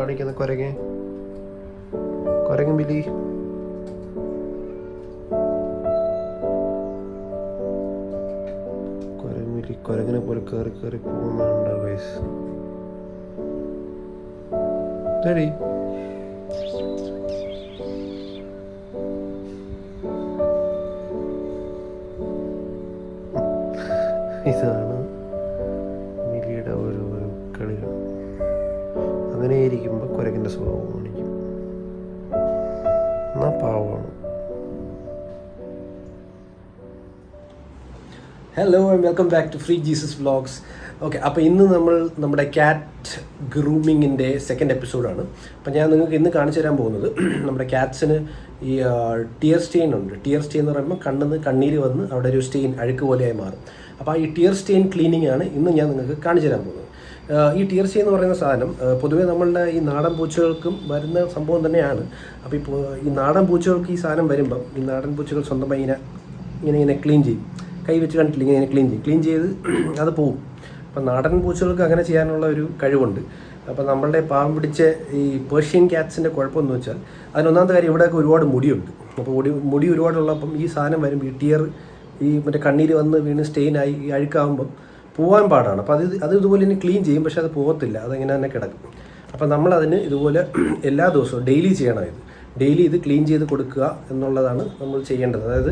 കാണിക്കുന്ന കുരങ്ങൻ ബിലി. കുരങ്ങനെ പോലെ കയറി കയറി പോകുന്നുണ്ടോ ഗൈസ്? ശരി, ഇതാണ് മിലിയുടെ ഓരോ കളികൾ. അങ്ങനെ ഇരിക്കുമ്പോൾ കുരങ്ങൻ്റെ സ്വഭാവം കാണിക്കും. എന്നാൽ പാവമാണ്. Hello and welcome back to free Jesus vlogs. Okay, അപ്പോൾ ഇന്ന് നമ്മൾ നമ്മുടെ ക്യാറ്റ് ഗ്രൂമിങ്ങിൻ്റെ സെക്കൻഡ് എപ്പിസോഡാണ്. അപ്പോൾ ഞാൻ നിങ്ങൾക്ക് ഇന്ന് കാണിച്ചു തരാൻ പോകുന്നത് നമ്മുടെ ക്യാറ്റ്സിന് ഈ ടിയർ സ്റ്റെയിൻ ഉണ്ട്. ടിയർ സ്റ്റെയിൻ എന്ന് പറയുമ്പോൾ കണ്ണിന്ന് കണ്ണീര് വന്ന് അവിടെ ഒരു സ്റ്റെയിൻ അഴുക്ക് പോലെയായി മാറും. അപ്പോൾ ഈ ടിയർ സ്റ്റെയിൻ ക്ലീനിങ് ആണ് ഇന്ന് ഞാൻ നിങ്ങൾക്ക് കാണിച്ചു തരാൻ പോകുന്നത്. ഈ ടിയർ സ്റ്റെയിൻ എന്ന് പറയുന്ന സാധനം പൊതുവേ നമ്മളുടെ ഈ നാടൻ പൂച്ചകൾക്കും വരുന്ന സംഭവം തന്നെയാണ്. അപ്പോൾ ഇപ്പോൾ ഈ നാടൻ പൂച്ചകൾക്ക് ഈ സാധനം വരുമ്പം ഈ നാടൻ പൂച്ചകൾ സ്വന്തമായി ഇങ്ങനെ ക്ലീൻ ചെയ്യും. കൈ വെച്ച് കണ്ടിട്ടില്ല, ഇങ്ങനെ ക്ലീൻ ചെയ്ത് അത് പോവും. അപ്പം നാടൻ പൂച്ചകൾക്ക് അങ്ങനെ ചെയ്യാനുള്ള ഒരു കഴിവുണ്ട്. അപ്പോൾ നമ്മളുടെ പാവം പിടിച്ച ഈ പേർഷ്യൻ ക്യാറ്റ്സിൻ്റെ കുഴപ്പമെന്ന് വെച്ചാൽ അതിനൊന്നാമത്തെ കാര്യം ഇവിടെയൊക്കെ ഒരുപാട് മുടിയുണ്ട്. അപ്പോൾ മുടി ഒരുപാടുള്ളപ്പം ഈ സാധനം വരുമ്പോൾ ഈ ടിയർ ഈ മറ്റേ കണ്ണീര് വന്ന് വീണ് സ്റ്റെയിനായി ഈ അഴുക്കാകുമ്പം പോകാൻ പാടാണ്. അപ്പോൾ അത് ഇതുപോലെ തന്നെ ക്ലീൻ ചെയ്യും, പക്ഷേ അത് പോകത്തില്ല, അതങ്ങനെ തന്നെ കിടക്കും. അപ്പോൾ നമ്മളതിന് ഇതുപോലെ എല്ലാ ദിവസവും ഡെയിലി ചെയ്യണം. ഡെയിലി ഇത് ക്ലീൻ ചെയ്ത് കൊടുക്കുക എന്നുള്ളതാണ് നമ്മൾ ചെയ്യേണ്ടത്. അതായത്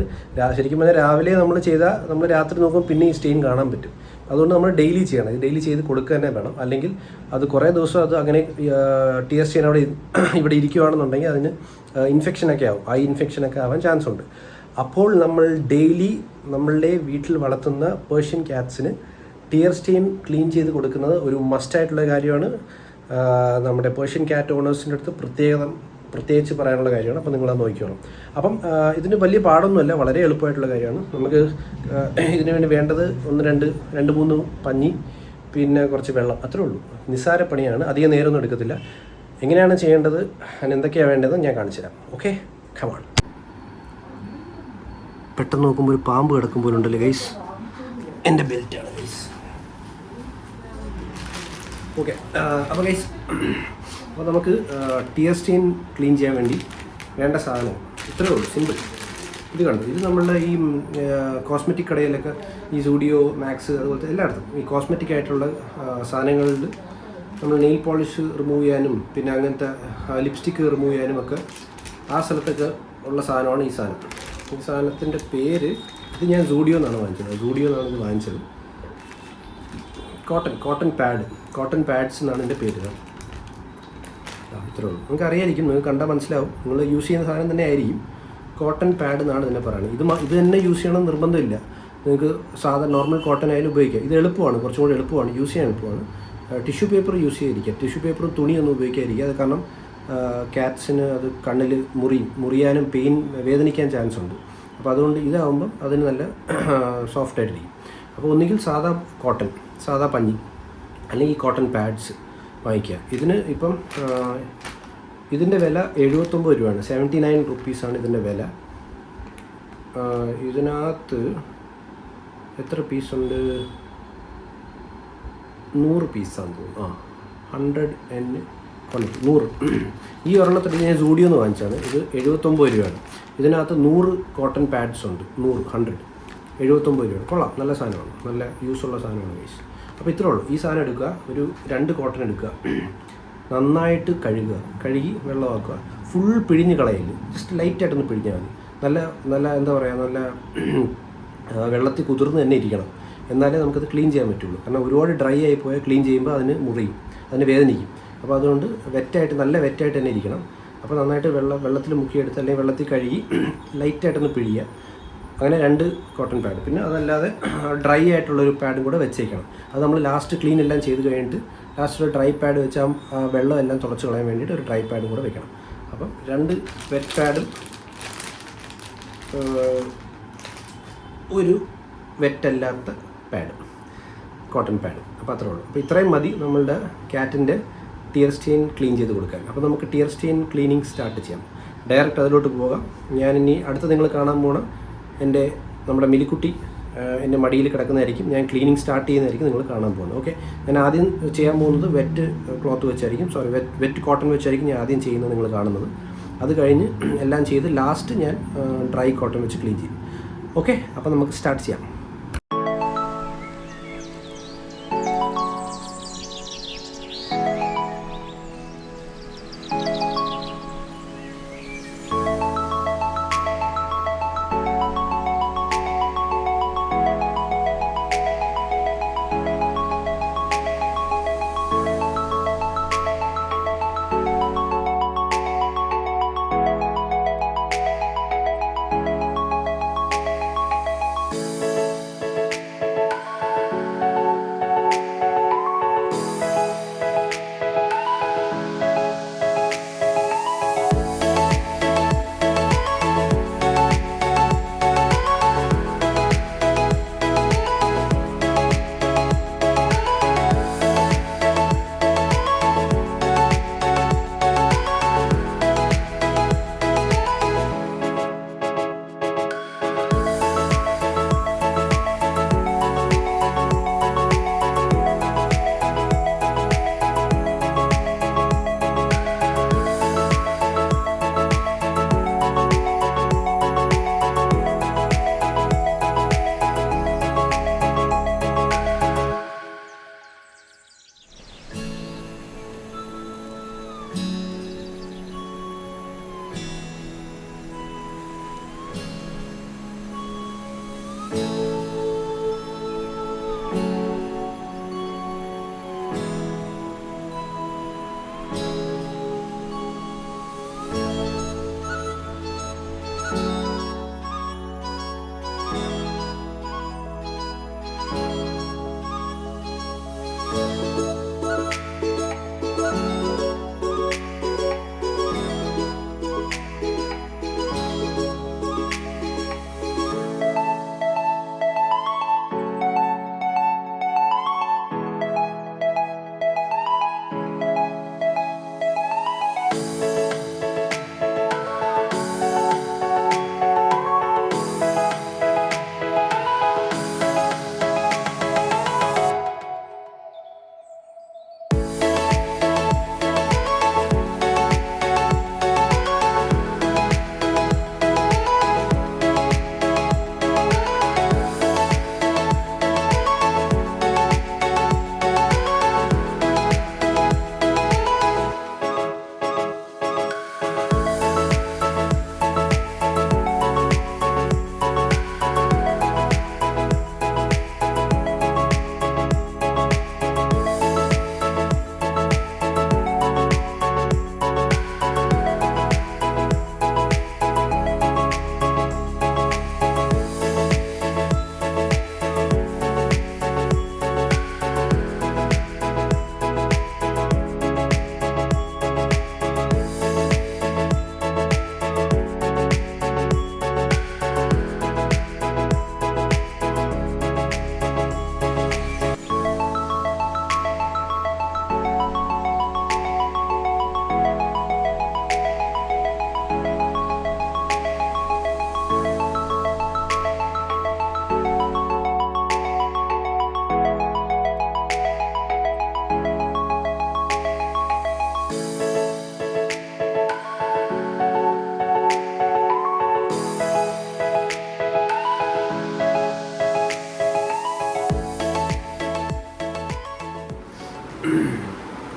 ശരിക്കും പറഞ്ഞാൽ രാവിലെ നമ്മൾ ചെയ്താൽ നമ്മൾ രാത്രി നോക്കുമ്പോൾ പിന്നെ ഈ സ്റ്റെയിൻ കാണാൻ പറ്റും. അതുകൊണ്ട് നമ്മൾ ഡെയിലി ചെയ്യണം. ഇത് ഡെയിലി ചെയ്ത് കൊടുക്കുക തന്നെ വേണം. അല്ലെങ്കിൽ അത് കുറേ ദിവസം അത് അങ്ങനെ ടിയർ സ്റ്റെയിൻ ഇവിടെ ഇരിക്കുകയാണെന്നുണ്ടെങ്കിൽ അതിന് ഇൻഫെക്ഷനൊക്കെ ആവും. ആ ഇൻഫെക്ഷനൊക്കെ ആവാൻ ചാൻസ് ഉണ്ട്. അപ്പോൾ നമ്മൾ ഡെയിലി നമ്മളുടെ വീട്ടിൽ വളർത്തുന്ന പേർഷ്യൻ ക്യാറ്റ്സിന് ടിയർ സ്റ്റെയിൻ ക്ലീൻ ചെയ്ത് കൊടുക്കുന്നത് ഒരു മസ്റ്റായിട്ടുള്ള കാര്യമാണ്. നമ്മുടെ പേർഷ്യൻ ക്യാറ്റ് ഓണേഴ്സിൻ്റെ അടുത്ത് പ്രത്യേകിച്ച് പറയാനുള്ള കാര്യമാണ്. അപ്പോൾ നിങ്ങളത് നോക്കിക്കോണം. അപ്പം ഇതിന് വലിയ പാടൊന്നുമല്ല, വളരെ എളുപ്പമായിട്ടുള്ള കാര്യമാണ്. നമുക്ക് ഇതിനു വേണ്ടി വേണ്ടത് 2-3 പഞ്ഞി, പിന്നെ കുറച്ച് വെള്ളം, അത്രേ ഉള്ളൂ. നിസ്സാര പണിയാണ്, അധികം നേരമൊന്നും എടുക്കത്തില്ല. എങ്ങനെയാണ് ചെയ്യേണ്ടത്, അതിന് എന്തൊക്കെയാണ് വേണ്ടത് ഞാൻ കാണിച്ചു തരാം. Okay, come on. പെട്ടെന്ന് നോക്കുമ്പോൾ ഒരു പാമ്പ് കിടക്കുമ്പോഴുണ്ടല്ലോ ഗൈസ്, എൻ്റെ ബെൽറ്റാണ് ഗൈസ്. ഓക്കെ, അപ്പോൾ ഗൈസ്, അപ്പോൾ നമുക്ക് ടിയർ സ്റ്റെയിൻ ക്ലീൻ ചെയ്യാൻ വേണ്ടി വേണ്ട സാധനം ഇത്രയേ ഉള്ളൂ, സിമ്പിൾ. ഇത് കണ്ടു, ഇത് നമ്മളുടെ ഈ കോസ്മെറ്റിക് കടയിലൊക്കെ ഈ സൂഡിയോ, മാക്സ്, അതുപോലത്തെ എല്ലായിടത്തും ഈ കോസ്മെറ്റിക് ആയിട്ടുള്ള സാധനങ്ങളിൽ നമ്മൾ നെയിൽ പോളിഷ് റിമൂവ് ചെയ്യാനും പിന്നെ അങ്ങനത്തെ ലിപ്സ്റ്റിക്ക് റിമൂവ് ചെയ്യാനും ഒക്കെ ആ സ്ഥലത്തൊക്കെ ഉള്ള സാധനമാണ് ഈ സാധനം. ഈ സാധനത്തിൻ്റെ പേര്, ഇത് ഞാൻ സൂഡിയോ എന്നാണ് വാങ്ങിച്ചത്. കോട്ടൺ പാഡ്സ് എന്നാണ് എൻ്റെ പേര്. ഇത്രേ ഉള്ളൂ. നിങ്ങൾക്ക് അറിയായിരിക്കും, നിങ്ങൾക്ക് കണ്ടാൽ മനസ്സിലാവും. നിങ്ങൾ യൂസ് ചെയ്യുന്ന സാധനം തന്നെ ആയിരിക്കും. കോട്ടൺ പാഡ് എന്നാണ് ഇതിനെ പറയുന്നത്. ഇത് തന്നെ യൂസ് ചെയ്യണം നിർബന്ധമില്ല. നിങ്ങൾക്ക് സാധാരണ നോർമൽ കോട്ടൺ ആയാലും ഉപയോഗിക്കാം. ഇത് എളുപ്പമാണ്, കുറച്ചും കൂടി എളുപ്പമാണ്, യൂസ് ചെയ്യാൻ എളുപ്പമാണ്. ടിഷ്യൂ പേപ്പർ യൂസ് ചെയ്തിരിക്കുക. ടിഷ്യൂ പേപ്പറും തുണിയൊന്നും ഉപയോഗിക്കാതിരിക്കുക. അത് കാരണം ക്യാറ്റ്സിന് അത് കണ്ണിൽ മുറിയാനും വേദനിക്കാൻ ചാൻസ് ഉണ്ട്. അപ്പോൾ അതുകൊണ്ട് ഇതാകുമ്പം അതിന് നല്ല സോഫ്റ്റായിട്ടിരിക്കും. അപ്പോൾ ഒന്നുകിൽ സാധാ പഞ്ഞി അല്ലെങ്കിൽ കോട്ടൺ പാഡ്സ് വാങ്ങിക്കുക. ഇതിന് ഇപ്പം ഇതിൻ്റെ വില 79 രൂപയാണ്. 79 റുപ്പീസാണ് ഇതിൻ്റെ വില. ഇതിനകത്ത് എത്ര പീസുണ്ട്? 100 പീസാന്ന് തോന്നുന്നു. 100. ഈ ഒരെണ്ണത്തിൽ ഞാൻ സൂഡിയോന്ന് വാങ്ങിച്ചാണ്. ഇത് 79 രൂപയാണ്. ഇതിനകത്ത് 100 കോട്ടൺ പാഡ്സ് ഉണ്ട്. 100 79 രൂപയാണ്. കൊള്ളാം, നല്ല സാധനമാണ്, നല്ല യൂസുള്ള സാധനമാണ് ഗൈസ്. അപ്പോൾ ഇത്രേ ഉള്ളൂ. ഈ സാധനം എടുക്കുക, ഒരു 2 കോട്ടൺ എടുക്കുക, നന്നായിട്ട് കഴുകി വെള്ളമാക്കുക. ഫുൾ പിഴിഞ്ഞ് കളയില്ല, ജസ്റ്റ് ലൈറ്റായിട്ടൊന്ന് പിഴിഞ്ഞാൽ മതി. നല്ല എന്താ പറയുക, നല്ല വെള്ളത്തിൽ കുതിർന്ന് തന്നെ ഇരിക്കണം, എന്നാലേ നമുക്കത് ക്ലീൻ ചെയ്യാൻ പറ്റുള്ളൂ. കാരണം ഒരുപാട് ഡ്രൈ ആയി പോയാൽ ക്ലീൻ ചെയ്യുമ്പോൾ അതിന് മുറിയും, അതിന് വേദനിക്കും. അപ്പോൾ അതുകൊണ്ട് നല്ല വെറ്റായിട്ട് തന്നെ ഇരിക്കണം. അപ്പോൾ നന്നായിട്ട് വെള്ളത്തിൽ മുക്കിയെടുത്ത് അല്ലെങ്കിൽ വെള്ളത്തിൽ കഴുകി ലൈറ്റായിട്ടൊന്ന് പിഴിയുക. അങ്ങനെ 2 കോട്ടൺ പാഡ്. പിന്നെ അതല്ലാതെ ഡ്രൈ ആയിട്ടുള്ളൊരു പാഡും കൂടെ വെച്ചേക്കണം. അത് നമ്മൾ ലാസ്റ്റ് ക്ലീൻ എല്ലാം ചെയ്ത് കഴിഞ്ഞിട്ട് ലാസ്റ്റ് ഒരു ഡ്രൈ പാഡ് വെച്ചാൽ വെള്ളം എല്ലാം തുടച്ച് കളയാൻ വേണ്ടിയിട്ട് ഒരു ഡ്രൈ പാഡും കൂടെ വെക്കണം. അപ്പം 2 വെറ്റ് പാഡും ഒരു വെറ്റല്ലാത്ത പാഡും, കോട്ടൺ പാഡും. അപ്പോൾ അത്രേ ഉള്ളൂ. അപ്പോൾ ഇത്രയും മതി നമ്മളുടെ ക്യാറ്റിൻ്റെ ടിയർ സ്റ്റെയിൻ ക്ലീൻ ചെയ്ത് കൊടുക്കാൻ. അപ്പോൾ നമുക്ക് ടിയർ സ്റ്റെയിൻ ക്ലീനിങ് സ്റ്റാർട്ട് ചെയ്യാം. ഡയറക്റ്റ് അതിലോട്ട് പോകാം. ഞാനിനി അടുത്ത് നിങ്ങൾ കാണാൻ പോണ നമ്മുടെ മിലിക്കുട്ടി എൻ്റെ മടിയിൽ കിടക്കുന്നതായിരിക്കും. ഞാൻ ക്ലീനിങ് സ്റ്റാർട്ട് ചെയ്യുന്നതായിരിക്കും നിങ്ങൾ കാണാൻ പോകുന്നത്. ഓക്കെ, ഞാൻ ആദ്യം ചെയ്യാൻ പോകുന്നത് വെറ്റ് ക്ലോത്ത് വെച്ചായിരിക്കും, വെറ്റ് കോട്ടൺ വെച്ചായിരിക്കും ഞാൻ ആദ്യം ചെയ്യുന്നത് നിങ്ങൾ കാണുന്നത്. അത് കഴിഞ്ഞ് എല്ലാം ചെയ്ത് ലാസ്റ്റ് ഞാൻ ഡ്രൈ കോട്ടൺ വെച്ച് ക്ലീൻ ചെയ്യും. ഓക്കെ, അപ്പോൾ നമുക്ക് സ്റ്റാർട്ട് ചെയ്യാം.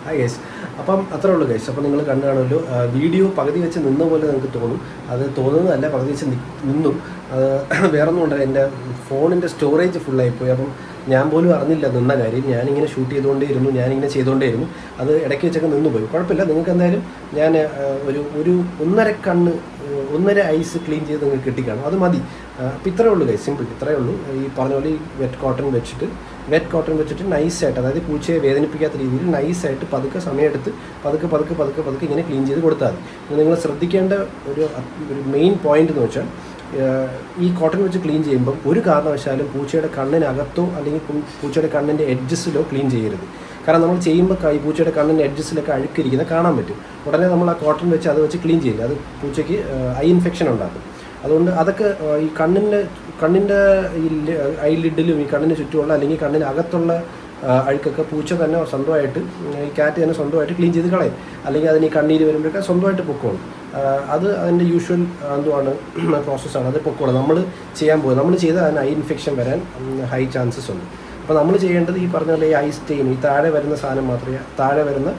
ഹായ് ഗൈസ്, അപ്പം അത്രേ ഉള്ളൂ ഗൈസ്. അപ്പം നിങ്ങൾ കണ്ടു കാണുമല്ലോ, വീഡിയോ പകുതി വെച്ച് നിന്ന പോലെ നിങ്ങൾക്ക് തോന്നും. അത് തോന്നുന്നതല്ല, പകുതി വെച്ച് നിന്നും. അത് വേറൊന്നും ഉണ്ട്, എൻ്റെ ഫോണിൻ്റെ സ്റ്റോറേജ് ഫുള്ളായിപ്പോയി. അപ്പം ഞാൻ പോലും അറിഞ്ഞില്ല നിന്ന കാര്യം. ഞാനിങ്ങനെ ഷൂട്ട് ചെയ്തുകൊണ്ടേയിരുന്നു, ഞാനിങ്ങനെ ചെയ്തുകൊണ്ടേയിരുന്നു. അത് ഇടയ്ക്ക് വെച്ചൊക്കെ നിന്നുപോയി. കുഴപ്പമില്ല, നിങ്ങൾക്ക് എന്തായാലും ഞാൻ ഒരു ഒന്നര ഐസ് ക്ലീൻ ചെയ്ത് നിങ്ങൾക്ക് കിട്ടിക്കാണും, അത് മതി. അപ്പം ഇത്രയേ ഉള്ളൂ ഗൈസ്, സിമ്പിൾ ഇത്രയേ ഉള്ളൂ. ഈ പറഞ്ഞ പോലെ ഈ വെറ്റ് കോട്ടൺ വെച്ചിട്ട് നൈസായിട്ട്, അതായത് പൂച്ചയെ വേദനിപ്പിക്കാത്ത രീതിയിൽ നൈസായിട്ട് പതുക്കെ സമയമെടുത്ത് പതുക്കെ ഇങ്ങനെ ക്ലീൻ ചെയ്ത് കൊടുത്താൽ മതി. നിങ്ങൾ ശ്രദ്ധിക്കേണ്ട ഒരു മെയിൻ പോയിന്റ് എന്ന് വെച്ചാൽ, ഈ കോട്ടൺ വെച്ച് ക്ലീൻ ചെയ്യുമ്പം ഒരു കാരണവശാലും പൂച്ചയുടെ കണ്ണിനകത്തോ അല്ലെങ്കിൽ പൂച്ചയുടെ കണ്ണിൻ്റെ എഡ്ജസിലോ ക്ലീൻ ചെയ്യരുത്. കാരണം നമ്മൾ ചെയ്യുമ്പോൾ ഈ പൂച്ചയുടെ കണ്ണിൻ്റെ എഡ്ജസിലൊക്കെ അഴുക്കിരിക്കുന്നത് കാണാൻ പറ്റും. ഉടനെ നമ്മൾ ആ കോട്ടൺ വെച്ച് അത് വെച്ച് ക്ലീൻ ചെയ്യില്ല, അത് പൂച്ചയ്ക്ക് ഐ ഇൻഫെക്ഷൻ ഉണ്ടാക്കും. അതുകൊണ്ട് അതൊക്കെ ഈ കണ്ണിൻ്റെ ഈ ഐലിഡിലും ഈ കണ്ണിന് ചുറ്റുമുള്ള അല്ലെങ്കിൽ കണ്ണിനകത്തുള്ള അഴുക്കൊക്കെ പൂച്ച തന്നെ സ്വന്തമായിട്ട് ഈ കാറ്റ് തന്നെ സ്വന്തമായിട്ട് ക്ലീൻ ചെയ്ത് കളയും. അല്ലെങ്കിൽ അതിന് ഈ കണ്ണീര് വരുമ്പോഴൊക്കെ സ്വന്തമായിട്ട് പൊക്കോളും. അത് അതിൻ്റെ യൂഷ്വൽ എന്തുവാണ് പ്രോസസ്സാണ്, അത് പൊക്കോളും. നമ്മൾ ചെയ്യാൻ പോകുന്നത്, നമ്മൾ ചെയ്താൽ അതിന് ഐ ഇൻഫെക്ഷൻ വരാൻ ഹൈ ചാൻസസ് ഉണ്ട്. അപ്പോൾ നമ്മൾ ചെയ്യേണ്ടത് ഈ പറഞ്ഞ പോലെ ഈ ഐ സ്റ്റെയിൻ, ഈ താഴെ വരുന്ന സാധനം മാത്രമേ, താഴെ വരുന്ന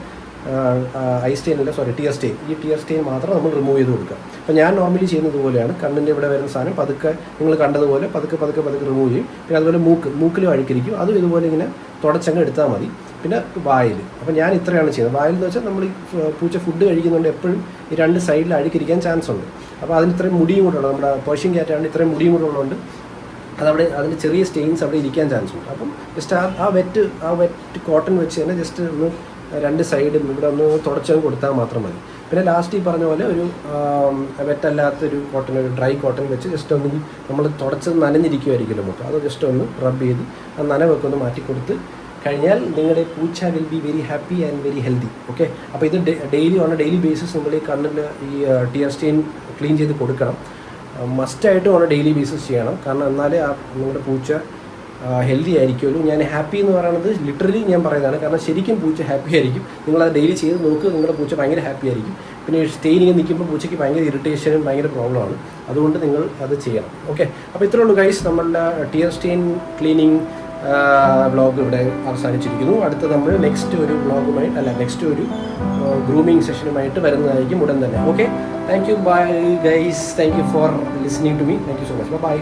ഐ സ്റ്റെയിൻ അല്ല, സോറി ടിയർ സ്റ്റെയിൻ, ഈ ടിയർ സ്റ്റെയിൻ മാത്രം നമ്മൾ റിമൂവ് ചെയ്ത് കൊടുക്കുക. അപ്പോൾ ഞാൻ നോർമലി ചെയ്യുന്നത് പോലെയാണ്. കണ്ണിൻ്റെ ഇവിടെ വരുന്ന സാധനം പതുക്കെ നിങ്ങൾ കണ്ടതുപോലെ പതുക്കെ പതുക്കെ പതുക്കെ റിമൂവ് ചെയ്യും. പിന്നെ അതുപോലെ മൂക്കിലും അഴുക്കിരിക്കും, അതും ഇതുപോലെ ഇങ്ങനെ തുടച്ചങ്ങ് എടുത്താൽ മതി. പിന്നെ വായിൽ, അപ്പോൾ ഞാൻ ഇത്രയാണ് ചെയ്യുന്നത്. വായിൽ എന്ന് വെച്ചാൽ നമ്മൾ ഈ പൂച്ച ഫുഡ് കഴിക്കുന്നുണ്ട് എപ്പോഴും ഈ രണ്ട് സൈഡിൽ അഴുക്കിരിക്കാൻ ചാൻസ് ഉണ്ട്. അപ്പോൾ അതിന് ഇത്രയും മുടിയും കൂടെ ഉള്ളത്, നമ്മുടെ പേർഷ്യൻ ക്യാറ്റാണ്, ഇത്രയും മുടിയും കൂടെ ഉള്ളതുകൊണ്ട് അതവിടെ അതിൻ്റെ ചെറിയ സ്റ്റെയിൻസ് അവിടെ ഇരിക്കാൻ ചാൻസ് ഉണ്ട്. അപ്പം ജസ്റ്റ് ആ വെറ്റ് കോട്ടൺ വെച്ച് തന്നെ ജസ്റ്റ് ഒന്ന് രണ്ട് സൈഡും ഇവിടെ ഒന്ന് തുടച്ചങ്ങ് കൊടുത്താൽ മാത്രം മതി. പിന്നെ ലാസ്റ്റ് ഈ പറഞ്ഞ പോലെ ഒരു വെറ്റല്ലാത്തൊരു കോട്ടൺ, ഒരു ഡ്രൈ കോട്ടൺ വെച്ച് ജസ്റ്റ് ഒന്ന് നമ്മൾ തുടച്ചത് നനഞ്ഞിരിക്കുമായിരിക്കുമല്ലോ നമുക്ക്, അത് ജസ്റ്റ് ഒന്ന് റബ്ബ് ചെയ്ത് ആ നനവൊക്കെ ഒന്ന് മാറ്റിക്കൊടുത്ത് കഴിഞ്ഞാൽ നിങ്ങളുടെ പൂച്ച will be very happy and very healthy. Okay, അപ്പോൾ ഇത് ഡെയിലി ബേസിസ് നമ്മൾ ഈ കണ്ണിൽ ഈ ടിയർ സ്റ്റെയിൻ ക്ലീൻ ചെയ്ത് കൊടുക്കണം. മസ്റ്റായിട്ടും ഓൺ ഡെയിലി ബേസിസ് ചെയ്യണം. കാരണം എന്നാലേ നിങ്ങളുടെ പൂച്ച ഹെൽത്തി ആയിരിക്കുമല്ലോ. ഞാൻ ഹാപ്പി എന്ന് പറയുന്നത് ലിറ്ററലി ഞാൻ പറയുന്നതാണ്. കാരണം ശരിക്കും പൂച്ച ഹാപ്പി ആയിരിക്കും. നിങ്ങളത് ഡെയിലി ചെയ്ത് നോക്കുക, നിങ്ങളുടെ പൂച്ച ഭയങ്കര ഹാപ്പി ആയിരിക്കും. പിന്നെ സ്റ്റെയിനിങ് നിൽക്കുമ്പോൾ പൂച്ചയ്ക്ക് ഭയങ്കര ഇറിറ്റേഷനും ഭയങ്കര പ്രോബ്ലമാണ്. അതുകൊണ്ട് നിങ്ങൾ അത് ചെയ്യണം. ഓക്കെ, അപ്പോൾ ഇത്രേ ഉള്ളൂ ഗൈസ്, നമ്മളുടെ ടിയർ സ്റ്റെയിൻ ക്ലീനിങ് വ്ളോഗ് ഇവിടെ അവസാനിച്ചിരിക്കുന്നു. അടുത്ത നമ്മൾ നെക്സ്റ്റ് ഒരു ഗ്രൂമിങ് സെഷനുമായിട്ട് വരുന്നതായിരിക്കും ഉടൻ തന്നെ. Okay, thank you, bye guys, thank you for listening to me, thank you so much, by.